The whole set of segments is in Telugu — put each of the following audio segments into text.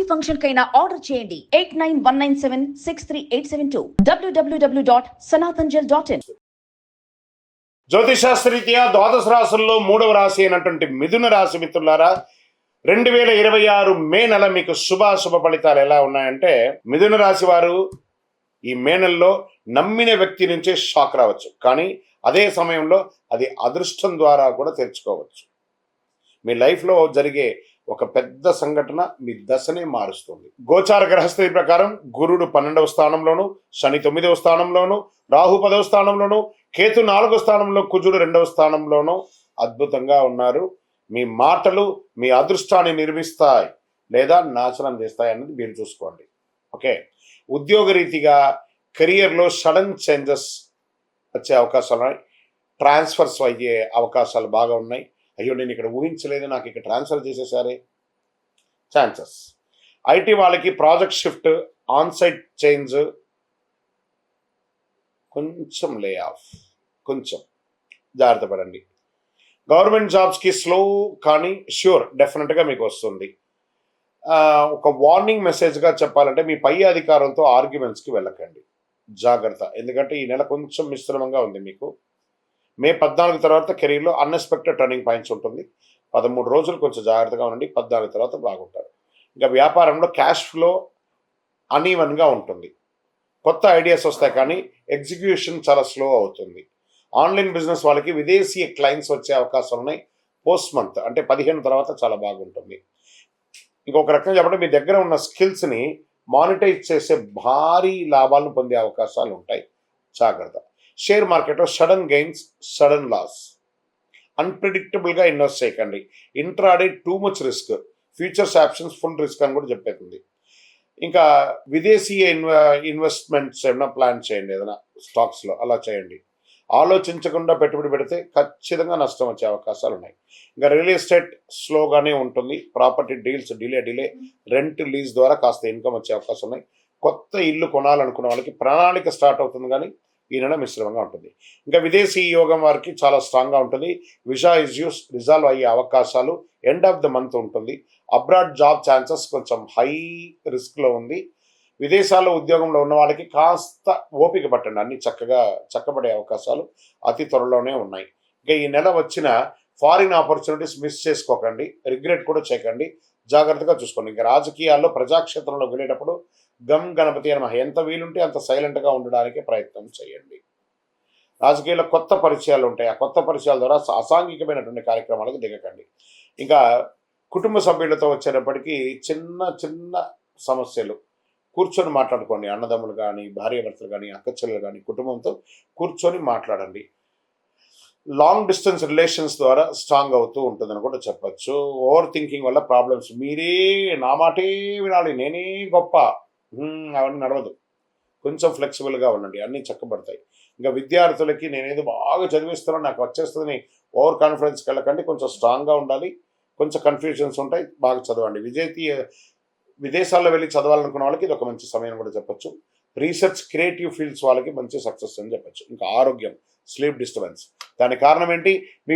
ఫంక్షన్ కైనా ఆర్డర్ చేయండి 8919763872 www.sanatanjal.in. జ్యోతిషాస్త్రరీత్యా ద్వాదశ రాశుల్లో 3వ రాశి అయినటువంటి మిథున రాశి మిత్రులారా, 2026 మే నెల మీకు శుభాశుభ ఫలితాలు ఎలా ఉన్నాయంటే, మిథున రాశి వారు ఈ మే నెలలో నమ్మిన వ్యక్తి నుంచే షాక్ రావచ్చు, కానీ అదే సమయంలో అది అదృష్టం ద్వారా కూడా తెచ్చుకోవచ్చు. మీ లైఫ్లో జరిగే ఒక పెద్ద సంఘటన మీ దశనే మారుస్తుంది. గోచార గ్రహస్థితి ప్రకారం గురుడు 12వ స్థానంలోను, శని 9వ స్థానంలోను, రాహు 10వ స్థానంలోను, కేతు 4వ స్థానంలో, కుజుడు 2వ స్థానంలోను అద్భుతంగా ఉన్నారు. మీ మాటలు మీ అదృష్టాన్ని నిర్మిస్తాయి లేదా నాశనం చేస్తాయి అన్నది మీరు చూసుకోండి. ఓకే, ఉద్యోగ రీతిగా కెరియర్లో సడన్ చేంజెస్ వచ్చే అవకాశాలు ఉన్నాయి. ట్రాన్స్ఫర్స్ అయ్యే అవకాశాలు బాగా ఉన్నాయి. అయ్యో నేను ఇక్కడ ఊహించలేదు, నాకు ఇక్కడ ట్రాన్స్ఫర్ చేసేసారే ఛాన్సెస్. ఐటీ వాళ్ళకి ప్రాజెక్ట్ షిఫ్ట్, ఆన్సైట్ చేంజ్, కొంచెం లే ఆఫ్, కొంచెం జాగ్రత్త పడండి. గవర్నమెంట్ జాబ్స్కి స్లో కానీ ష్యూర్ డెఫినెట్గా మీకు వస్తుంది. ఒక వార్నింగ్ మెసేజ్గా చెప్పాలంటే, మీ పై అధికారంతో ఆర్గ్యుమెంట్స్కి వెళ్ళకండి, జాగ్రత్త. ఎందుకంటే ఈ నెల కొంచెం మిశ్రమంగా ఉంది మీకు. మే 14 తర్వాత కెరీర్లో అన్ఎక్స్పెక్టెడ్ టర్నింగ్ పాయింట్స్ ఉంటుంది. 13 రోజులు కొంచెం జాగ్రత్తగా ఉండండి, 14 తర్వాత బాగుంటారు. ఇంకా వ్యాపారంలో క్యాష్ ఫ్లో అనీవన్గా ఉంటుంది. కొత్త ఐడియాస్ వస్తాయి కానీ ఎగ్జిక్యూషన్ చాలా స్లో అవుతుంది. ఆన్లైన్ బిజినెస్ వాళ్ళకి విదేశీ క్లయింట్స్ వచ్చే అవకాశాలు ఉన్నాయి. పోస్ట్ మంత్ అంటే 15 తర్వాత చాలా బాగుంటుంది. ఇంకొక రకంగా చెప్పంటే, మీ దగ్గర ఉన్న స్కిల్స్ని మానిటైజ్ చేసే భారీ లాభాలను పొందే అవకాశాలు ఉంటాయి, జాగ్రత్త. షేర్ మార్కెట్లో సడన్ గెయిన్స్, సడన్ లాస్. అన్ప్రిడిక్టబుల్గా ఇన్వెస్ట్ చేయకండి. Intraday too much risk, futures options full risk అని కూడా చెప్పేస్తుంది. ఇంకా విదేశీ ఇన్వెస్ట్మెంట్స్ ఏమైనా ప్లాన్ చేయండి, ఏదైనా స్టాక్స్లో అలా చేయండి. ఆలోచించకుండా పెట్టుబడి పెడితే ఖచ్చితంగా నష్టం వచ్చే అవకాశాలు ఉన్నాయి. ఇంకా రియల్ ఎస్టేట్ స్లోగానే ఉంటుంది. Property deals delay, rent lease ద్వారా కాస్త ఇన్కమ్ వచ్చే అవకాశం ఉన్నాయి. కొత్త ఇల్లు కొనాలనుకున్న వాళ్ళకి ప్రణాళిక స్టార్ట్ అవుతుంది, కానీ ఈ నెల మిశ్రమంగా ఉంటుంది. ఇంకా విదేశీ యోగం వారికి చాలా స్ట్రాంగ్గా ఉంటుంది. విజా ఇష్యూస్ రిజాల్వ్ అయ్యే అవకాశాలు ఎండ్ ఆఫ్ ద మంత్ ఉంటుంది. అబ్రాడ్ జాబ్ ఛాన్సెస్ కొంచెం హై రిస్క్లో ఉంది. విదేశాల్లో ఉద్యోగంలో ఉన్న వాళ్ళకి కాస్త ఓపిక పట్టండి, అన్ని చక్కబడే అవకాశాలు అతి త్వరలోనే ఉన్నాయి. ఇంకా ఈ నెల వచ్చిన ఫారిన్ ఆపర్చునిటీస్ మిస్ చేసుకోకండి, రిగ్రెట్ కూడా చేయకండి, జాగ్రత్తగా చూసుకోండి. ఇంకా రాజకీయాల్లో ప్రజాక్షేత్రంలో వెళ్ళేటప్పుడు గమ్ గణపతి అని ఎంత వీలుంటే అంత సైలెంట్గా ఉండడానికి ప్రయత్నం చేయండి. రాజకీయాల్లో కొత్త పరిచయాలు ఉంటాయి, ఆ కొత్త పరిచయాల ద్వారా అసాంఘికమైనటువంటి కార్యక్రమాలకు దిగకండి. ఇంకా కుటుంబ సభ్యులతో వచ్చేటప్పటికీ చిన్న సమస్యలు కూర్చొని మాట్లాడుకోండి. అన్నదమ్ములు కానీ, భార్యాభర్తలు కానీ, అక్కచెల్లెలు కానీ కుటుంబంతో కూర్చొని మాట్లాడండి. లాంగ్ డిస్టెన్స్ రిలేషన్స్ ద్వారా స్ట్రాంగ్ అవుతూ ఉంటుందని కూడా చెప్పచ్చు. ఓవర్ థింకింగ్ వల్ల ప్రాబ్లమ్స్, మీరే నా మాటే వినాలి, నేనే గొప్ప, అవన్నీ నడవదు. కొంచెం ఫ్లెక్సిబుల్గా ఉండండి, అన్నీ చక్కబడతాయి. ఇంకా విద్యార్థులకి నేనేదో బాగా చదివిస్తున్నాను, నాకు వచ్చేస్తుందని ఓవర్ కాన్ఫిడెన్స్కి వెళ్ళకండి. కొంచెం స్ట్రాంగ్గా ఉండాలి, కొంచెం కన్ఫ్యూజన్స్ ఉంటాయి, బాగా చదవండి. విదేశాల్లో వెళ్ళి చదవాలనుకున్న వాళ్ళకి ఇది ఒక మంచి సమయం కూడా చెప్పచ్చు. రీసెర్చ్ క్రియేటివ్ ఫీల్డ్స్ వాళ్ళకి మంచి సక్సెస్ అని చెప్పచ్చు. ఇంకా ఆరోగ్యం, స్లీప్ డిస్టర్బెన్స్, దానికి కారణం ఏంటి? మీ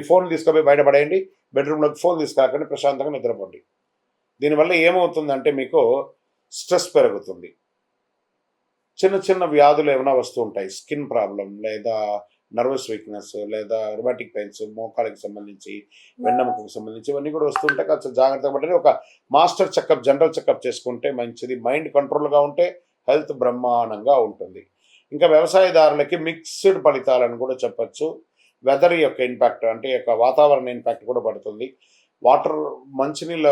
ఫోన్ తీసుకుపోయి బయటపడేయండి. బెడ్రూమ్లోకి ఫోన్ తీసుకురాకండి, ప్రశాంతంగా నిద్రపోండి. దీనివల్ల ఏమవుతుందంటే మీకు స్ట్రెస్ పెరుగుతుంది. చిన్న వ్యాధులు ఏమైనా వస్తూ ఉంటాయి, స్కిన్ ప్రాబ్లం లేదా నర్వస్ వీక్నెస్ లేదా రుమాటిక్ పెయిన్స్, మోకాళ్ళకి సంబంధించి, వెన్నెముకకు సంబంధించి ఇవన్నీ కూడా వస్తుంటాయి. కాస్త జాగ్రత్తగా పడి ఒక మాస్టర్ చెకప్, జనరల్ చెకప్ చేసుకుంటే మంచిది. మైండ్ కంట్రోల్గా ఉంటే హెల్త్ బ్రహ్మాండంగా ఉంటుంది. ఇంకా వ్యవసాయదారులకి మిక్స్డ్ ఫలితాలను కూడా చెప్పచ్చు. వెదర్ యొక్క ఇంపాక్ట్ అంటే యొక్క వాతావరణ ఇంపాక్ట్ కూడా పడుతుంది. వాటర్, మంచినీళ్ళ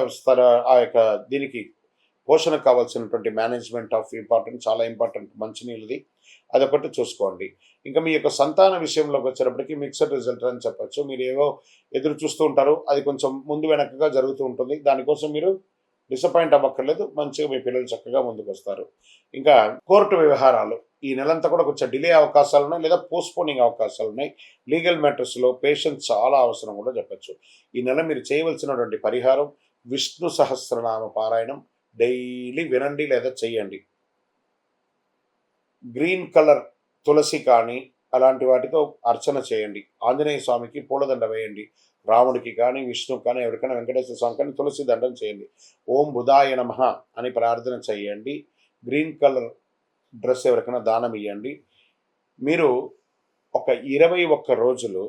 ఆ యొక్క దీనికి పోషణకు కావాల్సినటువంటి మేనేజ్మెంట్ ఆఫ్ ఇంపార్టెంట్, చాలా ఇంపార్టెంట్ మంచినీళ్ళది, అదొకటి చూసుకోండి. ఇంకా మీ యొక్క సంతాన విషయంలోకి వచ్చేటప్పటికి మిక్స్డ్ రిజల్ట్ అని చెప్పచ్చు. మీరు ఏవో ఎదురు చూస్తూ ఉంటారు, అది కొంచెం ముందు వెనకగా జరుగుతూ ఉంటుంది. దానికోసం మీరు డిసప్పాయింట్ అవ్వక్కర్లేదు, మంచిగా మీ పిల్లలు చక్కగా ముందుకు వస్తారు. ఇంకా కోర్టు వ్యవహారాలు ఈ నెలంతా కూడా కొంచెం డిలే అవకాశాలు ఉన్నాయి, లేదా పోస్ట్పోనింగ్ అవకాశాలు ఉన్నాయి. లీగల్ మ్యాటర్స్లో పేషెన్స్ చాలా అవసరం కూడా చెప్పచ్చు. ఈ నెల మీరు చేయవలసినటువంటి పరిహారం విష్ణు సహస్రనామ పారాయణం డైలీ వినండి లేదా చెయ్యండి. గ్రీన్ కలర్ తులసి కానీ అలాంటి వాటితో అర్చన చేయండి. ఆంజనేయ స్వామికి పూలదండ వేయండి. రాముడికి కానీ విష్ణువు కానీ ఎవరికైనా వెంకటేశ్వర స్వామి కానీ తులసి దండం చేయండి. ఓం బుధాయ నమః అని ప్రార్థన చేయండి. గ్రీన్ కలర్ డ్రెస్ ఎవరికైనా దానం ఇవ్వండి. మీరు ఒక 21 రోజులు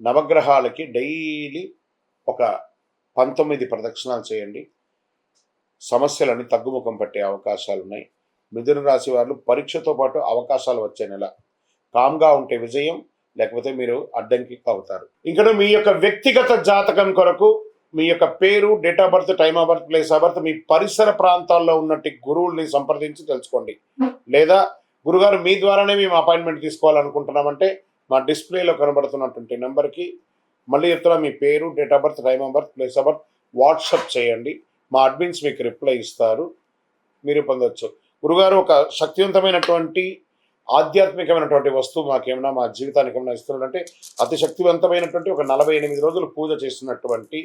నవగ్రహాలకి డైలీ ఒక 19 ప్రదక్షిణాలు చేయండి. సమస్యలన్నీ తగ్గుముఖం పట్టే అవకాశాలు ఉన్నాయి. మిథున రాశి వాళ్ళు పరీక్షతో పాటు అవకాశాలు వచ్చే నెల. కామ్గా ఉంటే విజయం, లేకపోతే మీరు అడ్డంకి అవుతారు. ఇక్కడ మీ యొక్క వ్యక్తిగత జాతకం కొరకు మీ యొక్క పేరు, date of birth, time of birth, place of birth, మీ పరిసర ప్రాంతాల్లో ఉన్నట్టు గురువుల్ని సంప్రదించి తెలుసుకోండి. లేదా గురుగారు మీ ద్వారానే మేము అపాయింట్మెంట్ తీసుకోవాలనుకుంటున్నామంటే మా డిస్ప్లేలో కనబడుతున్నటువంటి నెంబర్కి మళ్ళీ చెప్తున్నా, మీ పేరు, date of birth, time of birth, place of birth WhatsApp చేయండి. మా అడ్మిన్స్ మీకు రిప్లై ఇస్తారు, మీరు పొందవచ్చు. గురుగారు ఒక శక్తివంతమైనటువంటి ఆధ్యాత్మికమైనటువంటి వస్తువు మాకేమైనా మా జీవితానికి ఏమైనా ఇస్తున్నాడంటే అతి శక్తివంతమైనటువంటి ఒక 48 రోజులు పూజ చేస్తున్నటువంటి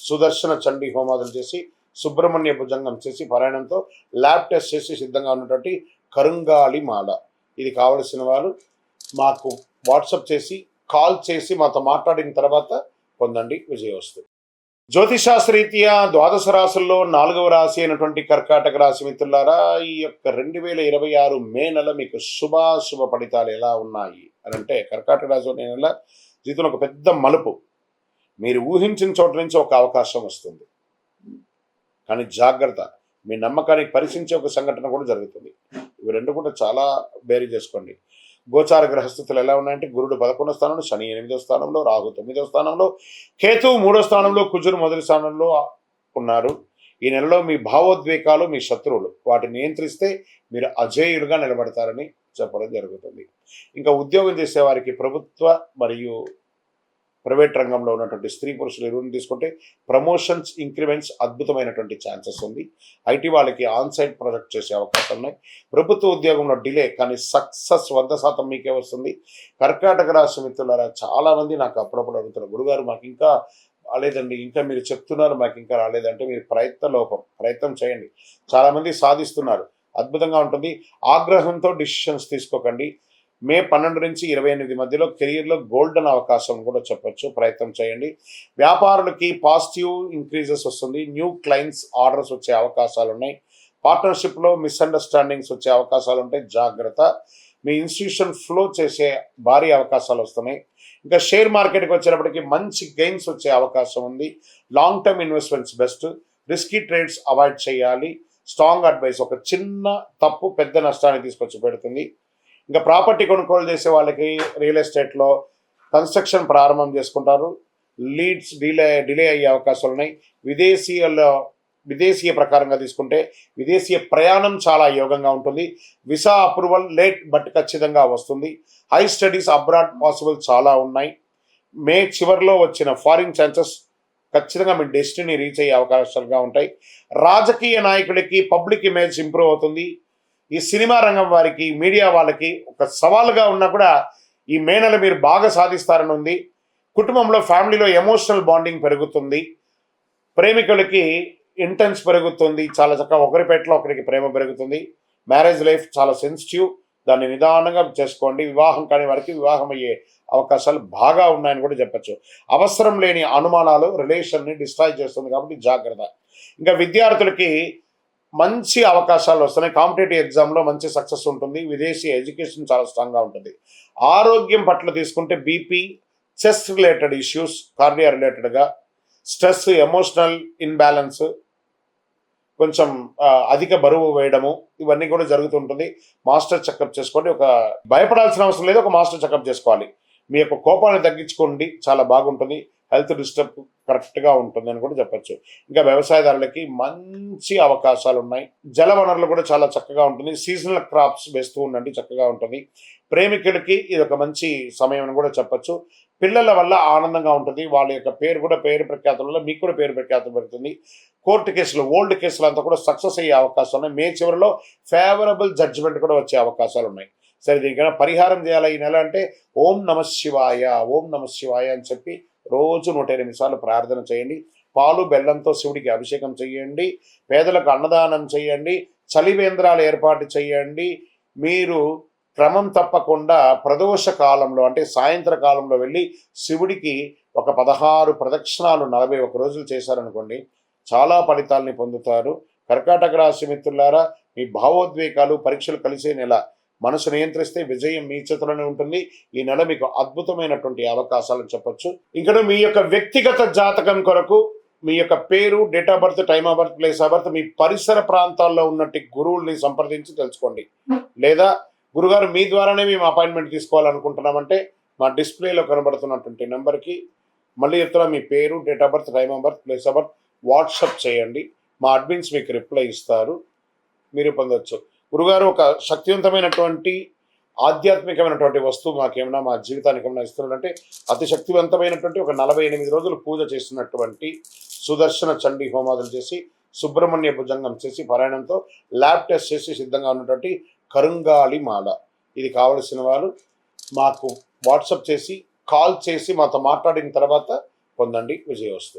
సుదర్శన చండీ హోమాదులు చేసి సుబ్రహ్మణ్య భుజంగం చేసి పారాయణంతో ల్యాబ్ టెస్ట్ చేసి సిద్ధంగా ఉన్నటువంటి కరుంగాలి మాల. ఇది కావలసిన వారు మాకు వాట్సప్ చేసి కాల్ చేసి మాతో మాట్లాడిన తర్వాత పొందండి, విజయోస్తు. జ్యోతిషాస్త్రరీత్యా ద్వాదశ రాశుల్లో 4వ రాశి అయినటువంటి కర్కాటక రాశి మిత్రులారా, ఈ యొక్క 2026 మే నెల మీకు శుభాశుభ ఫలితాలు ఎలా ఉన్నాయి అని అంటే, కర్కాటక రాశి నెల జీవితంలో ఒక పెద్ద మలుపు. మీరు ఊహించిన చోట నుంచి ఒక అవకాశం వస్తుంది, కానీ జాగ్రత్త, మీ నమ్మకానికి పరిశీలించే ఒక సంఘటన కూడా జరుగుతుంది. ఇవి రెండు కూడా చాలా బేరీ చేసుకోండి. గోచార గ్రహస్థితులు ఎలా ఉన్నాయంటే, గురుడు 11వ స్థానంలో, శని 8వ స్థానంలో, రాహు 9వ స్థానంలో, కేతు 3వ స్థానంలో, కుజుడు మొదటి స్థానంలో ఉన్నారు. ఈ నెలలో మీ భావోద్వేగాలు మీ శత్రువులు, వాటిని నియంత్రిస్తే మీరు అజేయులుగా నిలబడతారని చెప్పడం జరుగుతుంది. ఇంకా ఉద్యోగం చేసే వారికి ప్రభుత్వ మరియు ప్రైవేట్ రంగంలో ఉన్నటువంటి స్త్రీ పురుషులు ఇరువురిని తీసుకుంటే ప్రమోషన్స్, ఇంక్రిమెంట్స్ అద్భుతమైనటువంటి ఛాన్సెస్ ఉంది. ఐటీ వాళ్ళకి ఆన్సైట్ ప్రాజెక్ట్ చేసే అవకాశం ఉన్నాయి. ప్రభుత్వ ఉద్యోగంలో డిలే, కానీ సక్సెస్ 100% మీకే వస్తుంది. కర్కాటక రాశి మిత్రులారా, చాలామంది నాకు అప్పుడప్పుడు అడుగుతారు, గురుగారు మాకు ఇంకా రాలేదండి, ఇంకా మీరు చెప్తున్నారు మాకు ఇంకా రాలేదంటే మీరు ప్రయత్నం చేయండి. చాలామంది సాధిస్తున్నారు, అద్భుతంగా ఉంటుంది. ఆగ్రహంతో డిసిషన్స్ తీసుకోకండి. మే 12 నుంచి 28 మధ్యలో కెరియర్లో గోల్డెన్ అవకాశం కూడా చెప్పొచ్చు, ప్రయత్నం చేయండి. వ్యాపారులకి పాజిటివ్ ఇంక్రీజెస్ వస్తుంది. న్యూ క్లయింట్స్ ఆర్డర్స్ వచ్చే అవకాశాలు ఉన్నాయి. పార్ట్నర్షిప్లో మిస్అండర్స్టాండింగ్స్ వచ్చే అవకాశాలు ఉంటాయి, జాగ్రత్త. మీ ఇన్స్టిట్యూషన్ ఫ్లో చేసే భారీ అవకాశాలు వస్తున్నాయి. ఇంకా షేర్ మార్కెట్కి వచ్చేటప్పటికి మంచి గెయిన్స్ వచ్చే అవకాశం ఉంది. Long term investments best. Risky trades avoid చేయాలి. స్ట్రాంగ్ అడ్వైస్, ఒక చిన్న తప్పు పెద్ద నష్టాన్ని తీసుకొచ్చి పెడుతుంది. ఇంకా ప్రాపర్టీ కొనుగోలు చేసే వాళ్ళకి రియల్ ఎస్టేట్లో కన్స్ట్రక్షన్ ప్రారంభం చేసుకుంటారు. లీడ్స్ డిలే అయ్యే అవకాశాలు ఉన్నాయి. విదేశీయ ప్రకారంగా తీసుకుంటే విదేశీయ ప్రయాణం చాలా యోగంగా ఉంటుంది. వీసా అప్రూవల్ లేట్ బట్ ఖచ్చితంగా వస్తుంది. హై స్టడీస్ అబ్రాడ్ పాసిబుల్ చాలా ఉన్నాయి. మే చివరిలో వచ్చిన ఫారిన్ ఛాన్సెస్ ఖచ్చితంగా మీ డెస్టినీ రీచ్ అయ్యే అవకాశాలుగా ఉంటాయి. రాజకీయ నాయకులకి పబ్లిక్ ఇమేజ్ ఇంప్రూవ్ అవుతుంది. ఈ సినిమా రంగం వారికి, మీడియా వాళ్ళకి ఒక సవాలుగా ఉన్నా కూడా ఈ మే నెల మీరు బాగా సాధిస్తారని ఉంది. కుటుంబంలో, ఫ్యామిలీలో ఎమోషనల్ బాండింగ్ పెరుగుతుంది. ప్రేమికులకి ఇంటెన్స్ పెరుగుతుంది, చాలా చక్కగా ఒకరిపేటలో ఒకరికి ప్రేమ పెరుగుతుంది. మ్యారేజ్ లైఫ్ చాలా సెన్సిటివ్, దాన్ని నిదానంగా చేసుకోండి. వివాహం కాని వారికి వివాహం అయ్యే అవకాశాలు బాగా ఉన్నాయని కూడా చెప్పచ్చు. అవసరం లేని అనుమానాలు రిలేషన్ని డిస్ట్రాయ్ చేస్తుంది, కాబట్టి జాగ్రత్త. ఇంకా విద్యార్థులకి మంచి అవకాశాలు వస్తున్నాయి. కాంపిటేటివ్ ఎగ్జామ్లో మంచి సక్సెస్ ఉంటుంది. విదేశీ ఎడ్యుకేషన్ చాలా స్ట్రాంగ్గా ఉంటుంది. ఆరోగ్యం పట్ల తీసుకుంటే BP, chest related issues, cardia రిలేటెడ్గా స్ట్రెస్, ఎమోషనల్ ఇన్బ్యాలెన్స్, కొంచెం అధిక బరువు వేయడము, ఇవన్నీ కూడా జరుగుతుంటుంది. మాస్టర్ చెకప్ చేసుకోండి. ఒక భయపడాల్సిన అవసరం లేదు, ఒక మాస్టర్ చెకప్ చేసుకోవాలి. మీ యొక్క కోపాన్ని తగ్గించుకోండి, చాలా బాగుంటుంది. హెల్త్ డిస్టర్బ్ కరెక్ట్గా ఉంటుంది అని కూడా చెప్పచ్చు. ఇంకా వ్యవసాయదారులకి మంచి అవకాశాలు ఉన్నాయి. జల వనరులు కూడా చాలా చక్కగా ఉంటుంది. సీజనల్ క్రాప్స్ వేస్తూ ఉండండి, చక్కగా ఉంటుంది. ప్రేమికులకి ఇది ఒక మంచి సమయం అని కూడా చెప్పచ్చు. పిల్లల వల్ల ఆనందంగా ఉంటుంది. వాళ్ళ యొక్క పేరు ప్రఖ్యాతుల వల్ల మీకు కూడా పేరు ప్రఖ్యాతం పెడుతుంది. కోర్టు కేసులు, ఓల్డ్ కేసులు అంతా కూడా సక్సెస్ అయ్యే అవకాశాలు ఉన్నాయి. మే చివరిలో ఫేవరబుల్ జడ్జిమెంట్ కూడా వచ్చే అవకాశాలు ఉన్నాయి. సరే, దీనికైనా పరిహారం చేయాలి ఈ నెల అంటే ఓం నమః శివాయ, ఓం నమః శివాయ అని చెప్పి రోజు 108 సార్లు ప్రార్థన చేయండి. పాలు బెల్లంతో శివుడికి అభిషేకం చేయండి. పేదలకు అన్నదానం చేయండి. చలివేంద్రాలు ఏర్పాటు చేయండి. మీరు క్రమం తప్పకుండా ప్రదోష కాలంలో అంటే సాయంత్ర కాలంలో వెళ్ళి శివుడికి ఒక 16 ప్రదక్షిణాలు 41 రోజులు చేశారనుకోండి, చాలా ఫలితాలని పొందుతారు. కర్కాటక రాశి మిత్రులారా, మీ భావోద్వేగాలు పరీక్షలు కలిసే నెల. మనసు నియంత్రిస్తే విజయం మీ చేతిలోనే ఉంటుంది. ఈ నెల మీకు అద్భుతమైనటువంటి అవకాశాలను చెప్పొచ్చు. ఇంకా మీ యొక్క వ్యక్తిగత జాతకం కొరకు మీ యొక్క పేరు, date of birth, time of birth, place of birth, మీ పరిసర ప్రాంతాల్లో ఉన్నట్టు గురువుల్ని సంప్రదించి తెలుసుకోండి. లేదా గురుగారు మీ ద్వారానే మేము అపాయింట్మెంట్ తీసుకోవాలనుకుంటున్నామంటే మా డిస్ప్లేలో కనబడుతున్నటువంటి నెంబర్కి మళ్ళీ చెప్తున్నా, మీ పేరు, date of birth, time of birth, place of birth WhatsApp చేయండి. మా అడ్మిన్స్ మీకు రిప్లై ఇస్తారు, మీరు పొందొచ్చు. గురుగారు ఒక శక్తివంతమైనటువంటి ఆధ్యాత్మికమైనటువంటి వస్తువు మాకేమైనా మా జీవితానికి ఏమైనా ఇస్తున్నారంటే, అతి శక్తివంతమైనటువంటి ఒక 48 రోజులు పూజ చేస్తున్నటువంటి సుదర్శన చండీ హోమాదులు చేసి, సుబ్రహ్మణ్య భుజంగం చేసి, పారాయణంతో ల్యాబ్ టెస్ట్ చేసి సిద్ధంగా ఉన్నటువంటి కరుంగాళి మాల. ఇది కావలసిన వారు మాకు వాట్సప్ చేసి, కాల్ చేసి మాతో మాట్లాడిన తర్వాత పొందండి, విజయోస్తు.